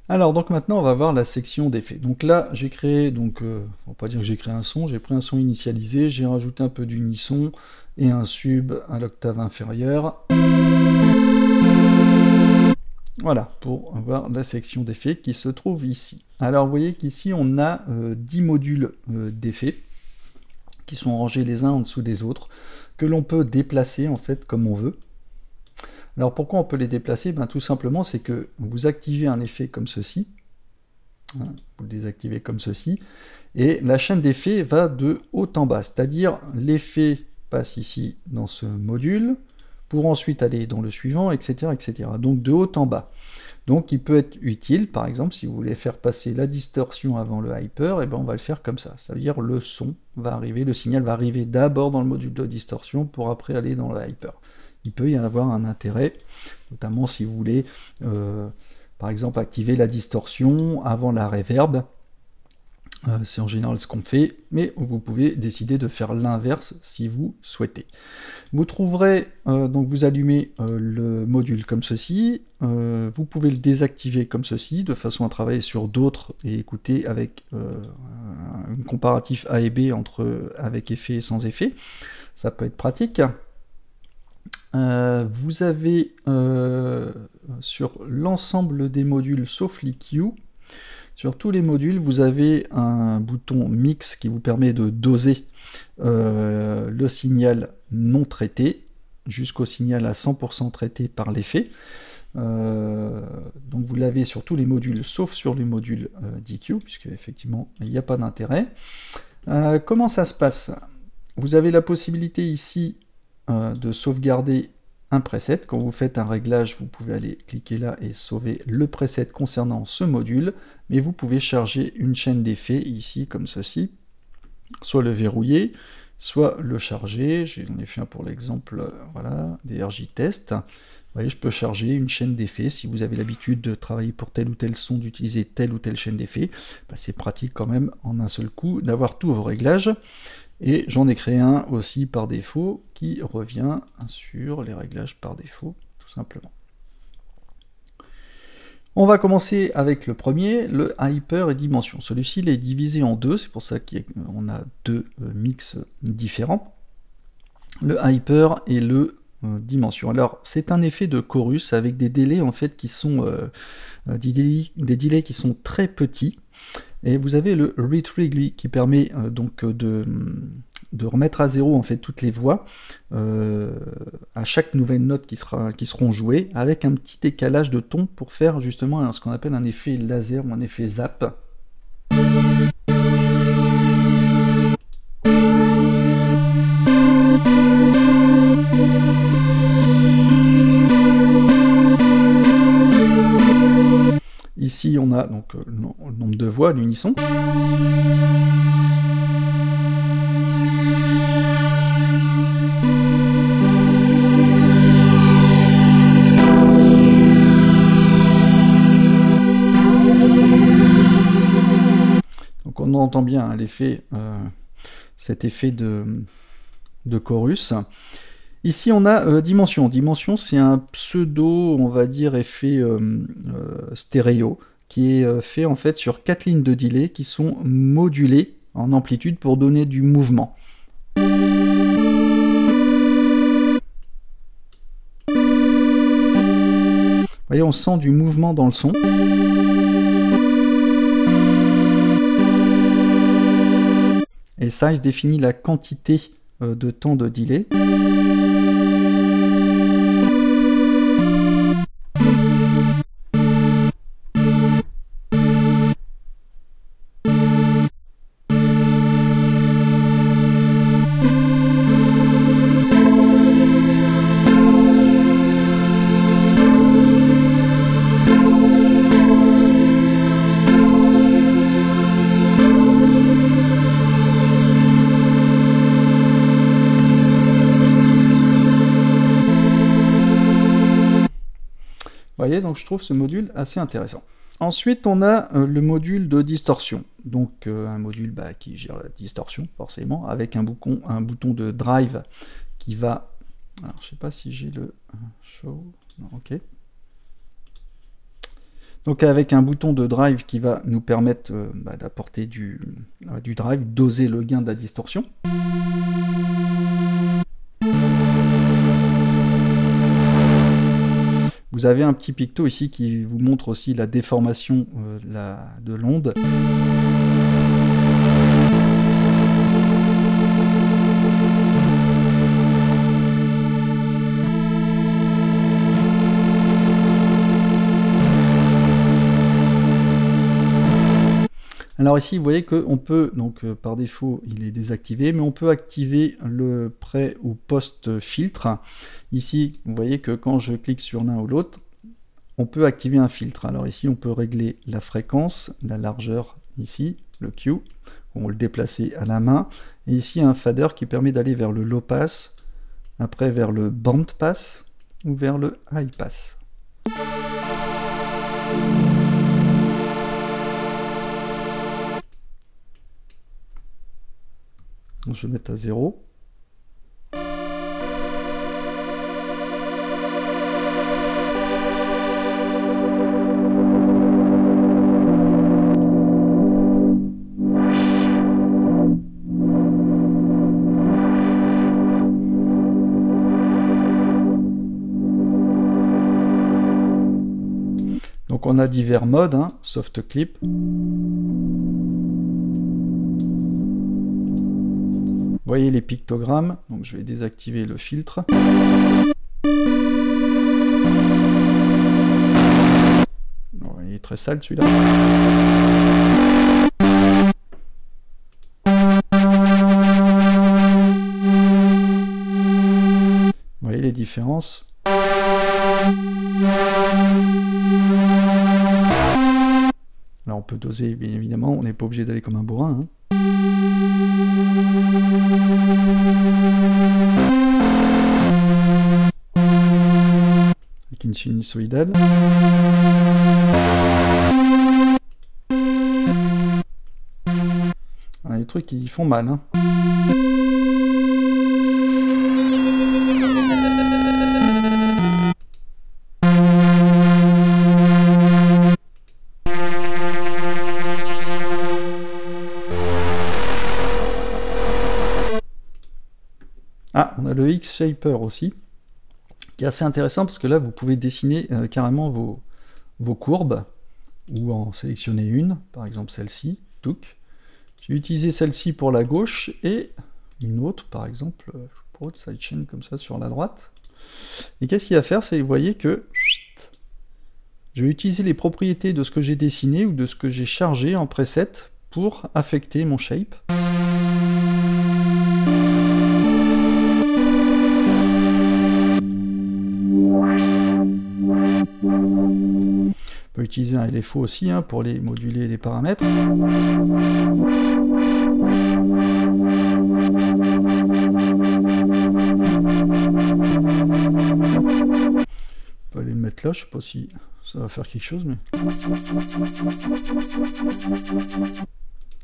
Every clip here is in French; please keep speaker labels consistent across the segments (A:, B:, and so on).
A: Alors donc maintenant on va voir la section d'effets. Donc là j'ai créé, donc on va pas dire que j'ai créé un son, j'ai pris un son initialisé, j'ai rajouté un peu d'unisson et un sub à l'octave inférieure. Voilà, pour avoir la section d'effets qui se trouve ici. Alors vous voyez qu'ici on a 10 modules d'effets qui sont rangés les uns en dessous des autres, que l'on peut déplacer en fait comme on veut. Alors pourquoi on peut les déplacer? Tout simplement c'est que vous activez un effet comme ceci, hein, vous le désactivez comme ceci, et la chaîne d'effets va de haut en bas, c'est-à-dire l'effet passe ici dans ce module, pour ensuite aller dans le suivant, etc., etc. Donc de haut en bas. Donc il peut être utile, par exemple, si vous voulez faire passer la distorsion avant le hyper, et ben on va le faire comme ça. Ça veut dire le son va arriver, le signal va arriver d'abord dans le module de distorsion pour après aller dans le hyper. Il peut y avoir un intérêt, notamment si vous voulez, par exemple, activer la distorsion avant la reverb. C'est en général ce qu'on fait, mais vous pouvez décider de faire l'inverse si vous souhaitez. Vous trouverez, donc vous allumez le module comme ceci, vous pouvez le désactiver comme ceci, de façon à travailler sur d'autres et écouter avec un comparatif A et B avec effet et sans effet. Ça peut être pratique. Vous avez sur l'ensemble des modules sauf l'EQ, sur tous les modules, vous avez un bouton mix qui vous permet de doser le signal non traité jusqu'au signal à 100% traité par l'effet. Donc vous l'avez sur tous les modules sauf sur les modules d'EQ, puisque effectivement il n'y a pas d'intérêt. Comment ça se passe? Vous avez la possibilité ici de sauvegarder un preset. Quand vous faites un réglage, vous pouvez aller cliquer là et sauver le preset concernant ce module, mais vous pouvez charger une chaîne d'effets ici comme ceci, soit le verrouiller, soit le charger. J'en ai fait un pour l'exemple, voilà, des RJ Test. Vous voyez, je peux charger une chaîne d'effets. Si vous avez l'habitude de travailler pour tel ou tel son, d'utiliser telle ou telle chaîne d'effets, c'est pratique quand même en un seul coup d'avoir tous vos réglages. Et j'en ai créé un aussi par défaut qui revient sur les réglages par défaut, tout simplement. On va commencer avec le premier, le hyper et dimension. Celui-ci il est divisé en deux, c'est pour ça qu'on a deux mix différents. Le hyper et le dimension. Alors c'est un effet de chorus avec des délais en fait qui sont des délais qui sont très petits. Et vous avez le retrig lui qui permet donc de remettre à zéro en fait toutes les voix à chaque nouvelle note qui seront jouées, avec un petit décalage de ton pour faire justement ce qu'on appelle un effet laser ou un effet zap. Ici, on a donc le nombre de voix, l'unisson. Donc on entend bien hein, l'effet, cet effet de chorus. Ici, on a dimension. Dimension, c'est un pseudo, on va dire, effet stéréo, qui est fait en fait sur 4 lignes de delay qui sont modulées en amplitude pour donner du mouvement. Vous voyez, on sent du mouvement dans le son. Et ça, il se définit la quantité de temps de delay. Vous voyez, donc je trouve ce module assez intéressant. Ensuite, on a le module de distorsion. Donc un module qui gère la distorsion, forcément, avec un bouton de drive qui va Alors, je sais pas si j'ai le show. Non, ok. Donc avec un bouton de drive qui va nous permettre d'apporter du drive, doser le gain de la distorsion. Vous avez un petit picto ici qui vous montre aussi la déformation de l'onde. Alors ici, vous voyez qu'on peut, donc par défaut, il est désactivé, mais on peut activer le pré ou post-filtre. Ici, vous voyez que quand je clique sur l'un ou l'autre, on peut activer un filtre. Alors ici, on peut régler la fréquence, la largeur ici, le Q, on va le déplacer à la main. Et ici, un fader qui permet d'aller vers le low pass, après vers le band pass ou vers le high pass. Je vais mettre à 0. Donc on a divers modes, hein, soft clip. Vous voyez les pictogrammes, donc je vais désactiver le filtre. Bon, il est très sale celui-là. Vous voyez les différences. Là on peut doser, bien évidemment, on n'est pas obligé d'aller comme un bourrin. Hein. Avec une sinusoïdale. Ah, les trucs qui font mal. Hein. Ah, on a le X-Shaper aussi, qui est assez intéressant parce que là, vous pouvez dessiner carrément vos courbes, ou en sélectionner une, par exemple celle-ci, touc. J'ai utilisé celle-ci pour la gauche, et une autre, par exemple, je pourrais sidechain comme ça sur la droite. Et qu'est-ce qu'il va faire, c'est, vous voyez que je vais utiliser les propriétés de ce que j'ai dessiné, ou de ce que j'ai chargé en preset, pour affecter mon shape. On peut utiliser un LFO aussi hein, pour les moduler les paramètres. On peut aller le mettre là, je sais pas si ça va faire quelque chose, mais...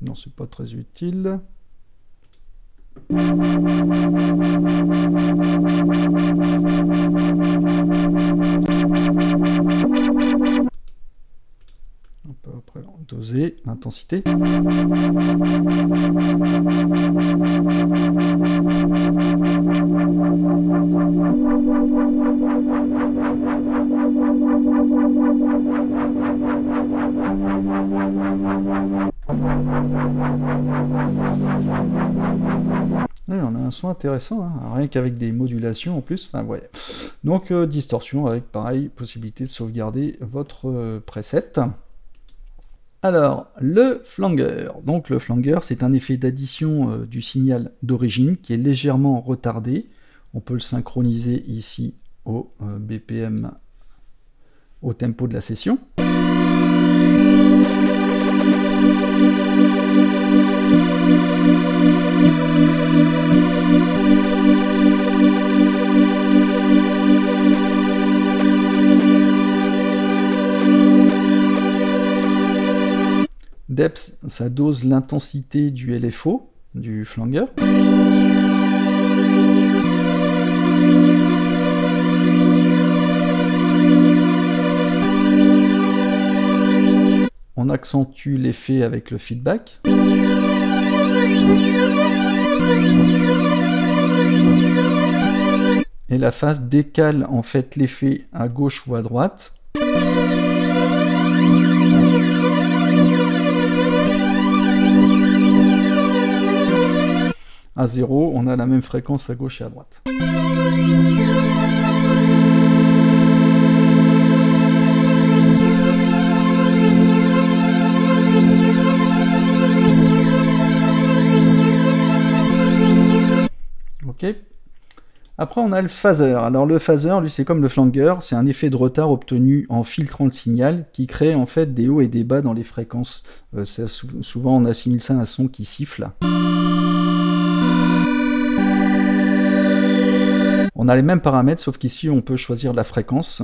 A: Non, c'est pas très utile. On peut après doser l'intensité. Ouais, on a un son intéressant, hein, rien qu'avec des modulations en plus. Enfin, ouais. Donc distorsion avec pareil, possibilité de sauvegarder votre preset. Alors, le flanger. Donc le flanger, c'est un effet d'addition du signal d'origine qui est légèrement retardé. On peut le synchroniser ici au BPM, au tempo de la session. Depth, ça dose l'intensité du LFO, du flanger. accentue l'effet avec le feedback. Et la phase décale en fait l'effet à gauche ou à droite. À 0, on a la même fréquence à gauche et à droite. Ok. Après, on a le phaser. Alors le phaser, lui, c'est comme le flanger, c'est un effet de retard obtenu en filtrant le signal qui crée en fait des hauts et des bas dans les fréquences. Souvent, on assimile ça à un son qui siffle. On a les mêmes paramètres, sauf qu'ici, on peut choisir la fréquence.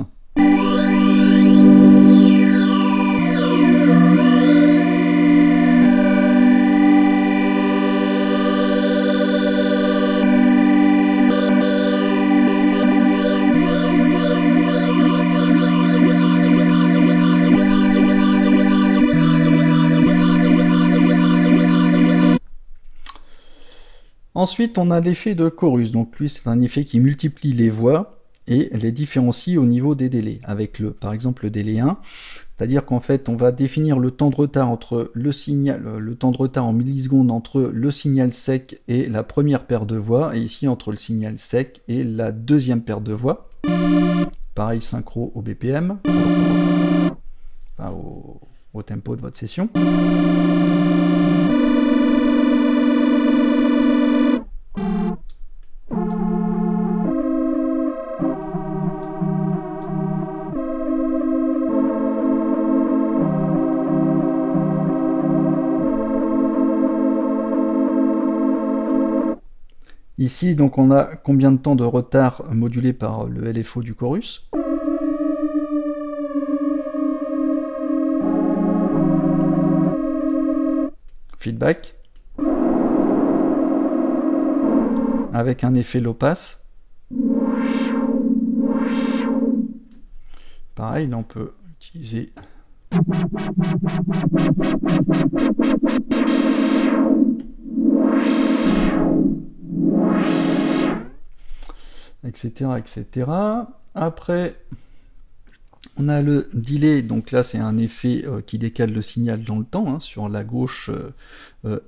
A: Ensuite, on a l'effet de chorus. Donc lui, c'est un effet qui multiplie les voix et les différencie au niveau des délais. Avec par exemple le délai 1, c'est-à-dire qu'en fait, on va définir le temps de retard entre le signal, le temps de retard en millisecondes entre le signal sec et la première paire de voix, et ici entre le signal sec et la deuxième paire de voix. Pareil, synchro au BPM, enfin, au tempo de votre session. Ici, donc, on a combien de temps de retard modulé par le LFO du chorus. Feedback. Avec un effet low pass. Pareil, là on peut utiliser etc., etc. Après, on a le delay, donc là c'est un effet qui décale le signal dans le temps, hein, sur la gauche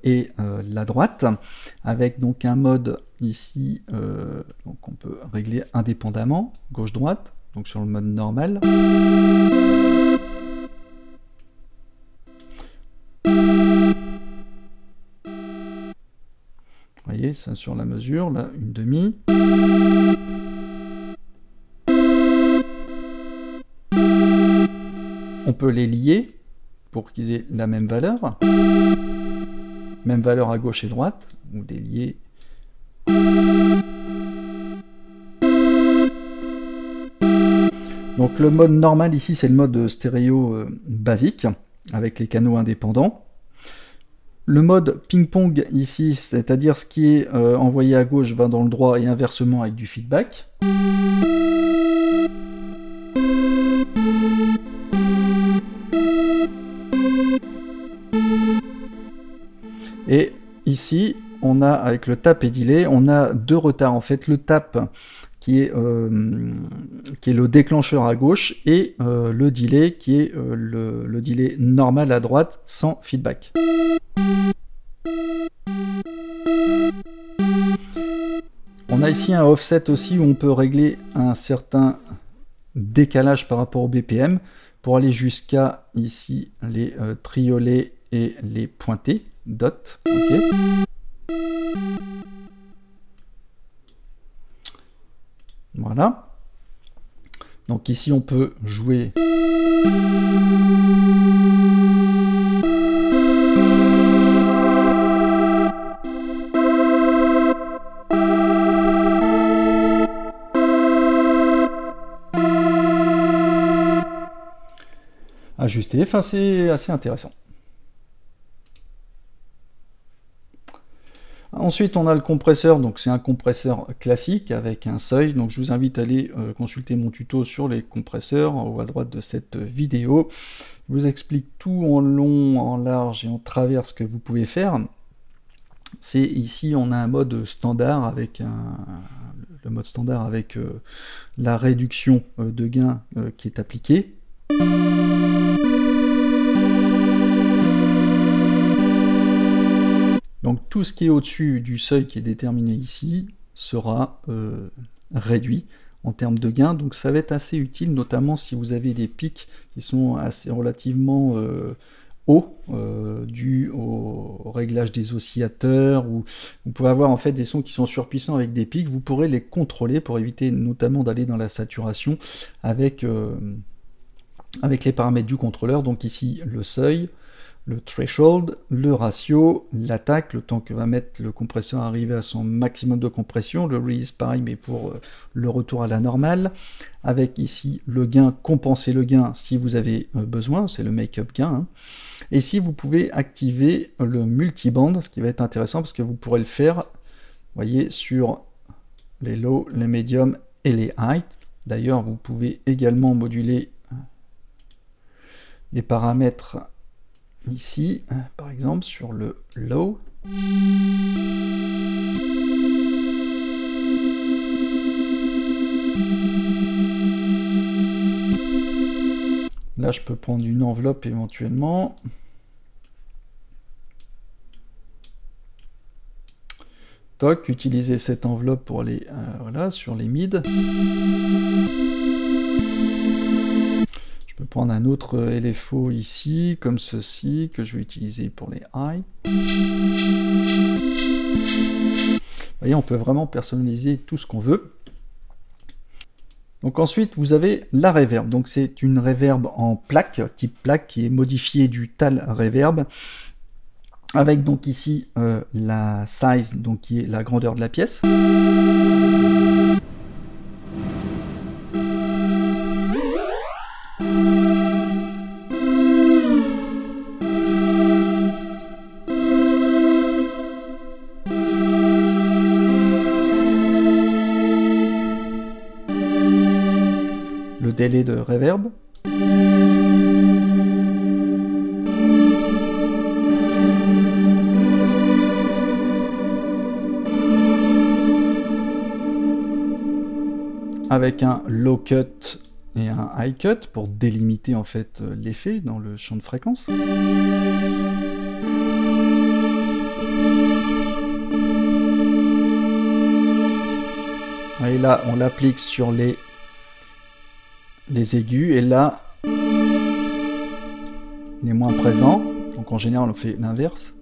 A: et la droite, avec donc un mode ici, donc on peut régler indépendamment, gauche-droite, donc sur le mode normal. Vous voyez, ça sur la mesure, là une demi. On peut les lier pour qu'ils aient la même valeur. Même valeur à gauche et droite, ou des liés. Donc le mode normal ici, c'est le mode stéréo basique, avec les canaux indépendants. Le mode ping-pong ici, c'est-à-dire ce qui est envoyé à gauche va dans le droit et inversement avec du feedback. Et ici, on a, avec le tap et delay, on a deux retards. En fait, le tap qui est le déclencheur à gauche et le delay qui est le delay normal à droite sans feedback. On a ici un offset aussi où on peut régler un certain décalage par rapport au BPM pour aller jusqu'à ici les triolets et les pointés, dots. Okay. Voilà. Donc ici on peut jouer ajuster, enfin c'est assez intéressant. Ensuite, on a le compresseur, donc c'est un compresseur classique avec un seuil. Donc je vous invite à aller consulter mon tuto sur les compresseurs en haut à droite de cette vidéo. Je vous explique tout en long, en large et en travers ce que vous pouvez faire. C'est ici, on a un mode standard avec le mode standard avec la réduction de gain qui est appliquée. Donc tout ce qui est au-dessus du seuil qui est déterminé ici sera réduit en termes de gain. Donc ça va être assez utile, notamment si vous avez des pics qui sont assez relativement hauts, dus au réglage des oscillateurs, ou vous pouvez avoir en fait des sons qui sont surpuissants avec des pics. Vous pourrez les contrôler pour éviter notamment d'aller dans la saturation avec les paramètres du contrôleur. Donc ici le seuil, le threshold, le ratio, l'attaque, le temps que va mettre le compresseur à arriver à son maximum de compression, le release pareil mais pour le retour à la normale, avec ici le gain, compenser le gain si vous avez besoin, c'est le make-up gain, hein. Et ici vous pouvez activer le multiband, ce qui va être intéressant parce que vous pourrez le faire, vous voyez, sur les low, les medium et les high. D'ailleurs vous pouvez également moduler des paramètres ici, par exemple, sur le low. Là, je peux prendre une enveloppe éventuellement. Toc, utiliser cette enveloppe pour aller voilà, sur les mids. Je peux prendre un autre LFO ici, comme ceci, que je vais utiliser pour les high. Vous voyez, on peut vraiment personnaliser tout ce qu'on veut. Donc ensuite, vous avez la reverb. Donc c'est une reverb en plaque, type plaque, qui est modifiée du tal reverb, avec donc ici la size, donc qui est la grandeur de la pièce. Le délai de reverb. Avec un low cut et un high cut pour délimiter en fait l'effet dans le champ de fréquence. Et là, on l'applique sur les aigus, et là, les moins présents. Donc en général, on fait l'inverse.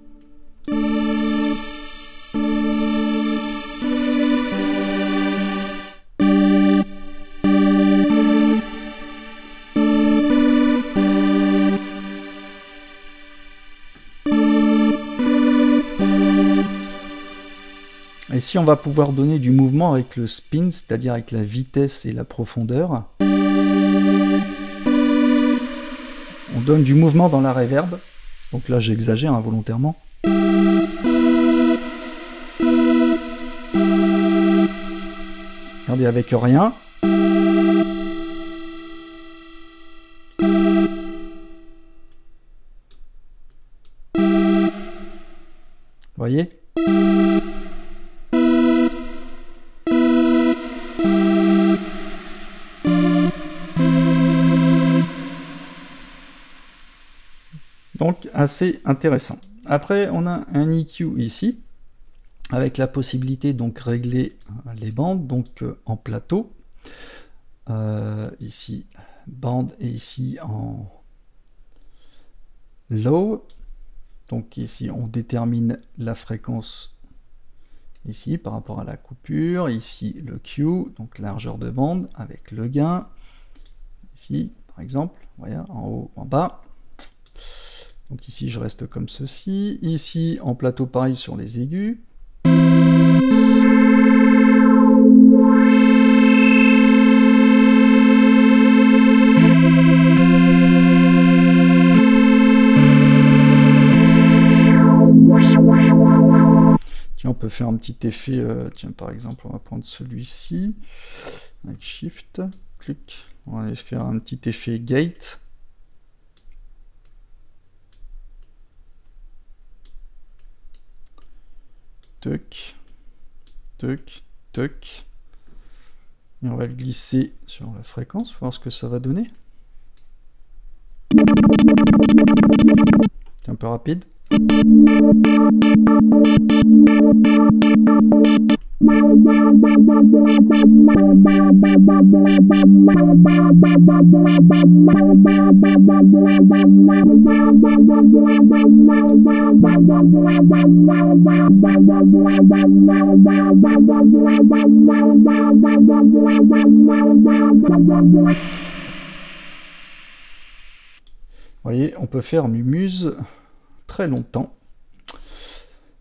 A: Ici, on va pouvoir donner du mouvement avec le spin, c'est-à-dire avec la vitesse et la profondeur. On donne du mouvement dans la reverb. Donc là, j'exagère involontairement. Regardez, avec rien. Vous voyez ? Donc assez intéressant. Après, on a un EQ ici, avec la possibilité donc régler les bandes, donc en plateau. Ici, bande, et ici en low. Donc ici, on détermine la fréquence ici par rapport à la coupure. Ici, le Q, donc largeur de bande avec le gain. Ici, par exemple, voyez, en haut, en bas. Donc ici, je reste comme ceci. Ici, en plateau, pareil sur les aigus. Tiens, on peut peut faire un petit effet, tiens par exemple on va prendre celui-ci, avec Shift, clic, on va aller faire un petit effet gate. Tuc, tuc, tuc. Et on va le glisser sur la fréquence, voir ce que ça va donner. C'est un peu rapide. Vous voyez, on peut faire mumuse très longtemps.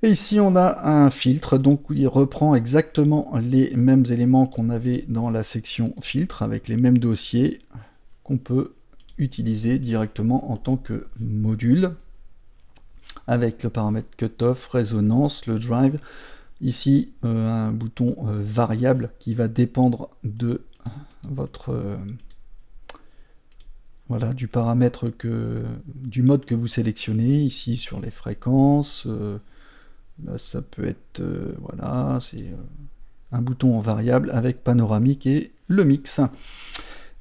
A: Et ici, on a un filtre, donc il reprend exactement les mêmes éléments qu'on avait dans la section filtre, avec les mêmes dossiers qu'on peut utiliser directement en tant que module, avec le paramètre cutoff, résonance, le drive. Ici, un bouton variable qui va dépendre de votre... voilà, du paramètre du mode que vous sélectionnez, ici sur les fréquences, là ça peut être, voilà, c'est un bouton en variable avec panoramique et le mix.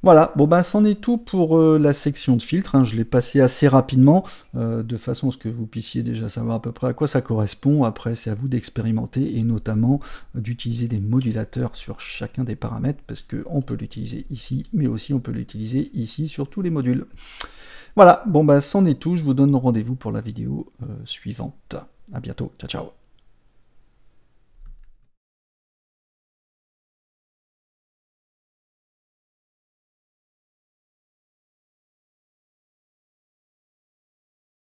A: Voilà, bon ben c'en est tout pour la section de filtre, hein. Je l'ai passé assez rapidement, de façon à ce que vous puissiez déjà savoir à peu près à quoi ça correspond. Après c'est à vous d'expérimenter et notamment d'utiliser des modulateurs sur chacun des paramètres, parce qu'on peut l'utiliser ici, mais aussi on peut l'utiliser ici sur tous les modules. Voilà, bon ben c'en est tout, je vous donne rendez-vous pour la vidéo suivante. À bientôt, ciao ciao.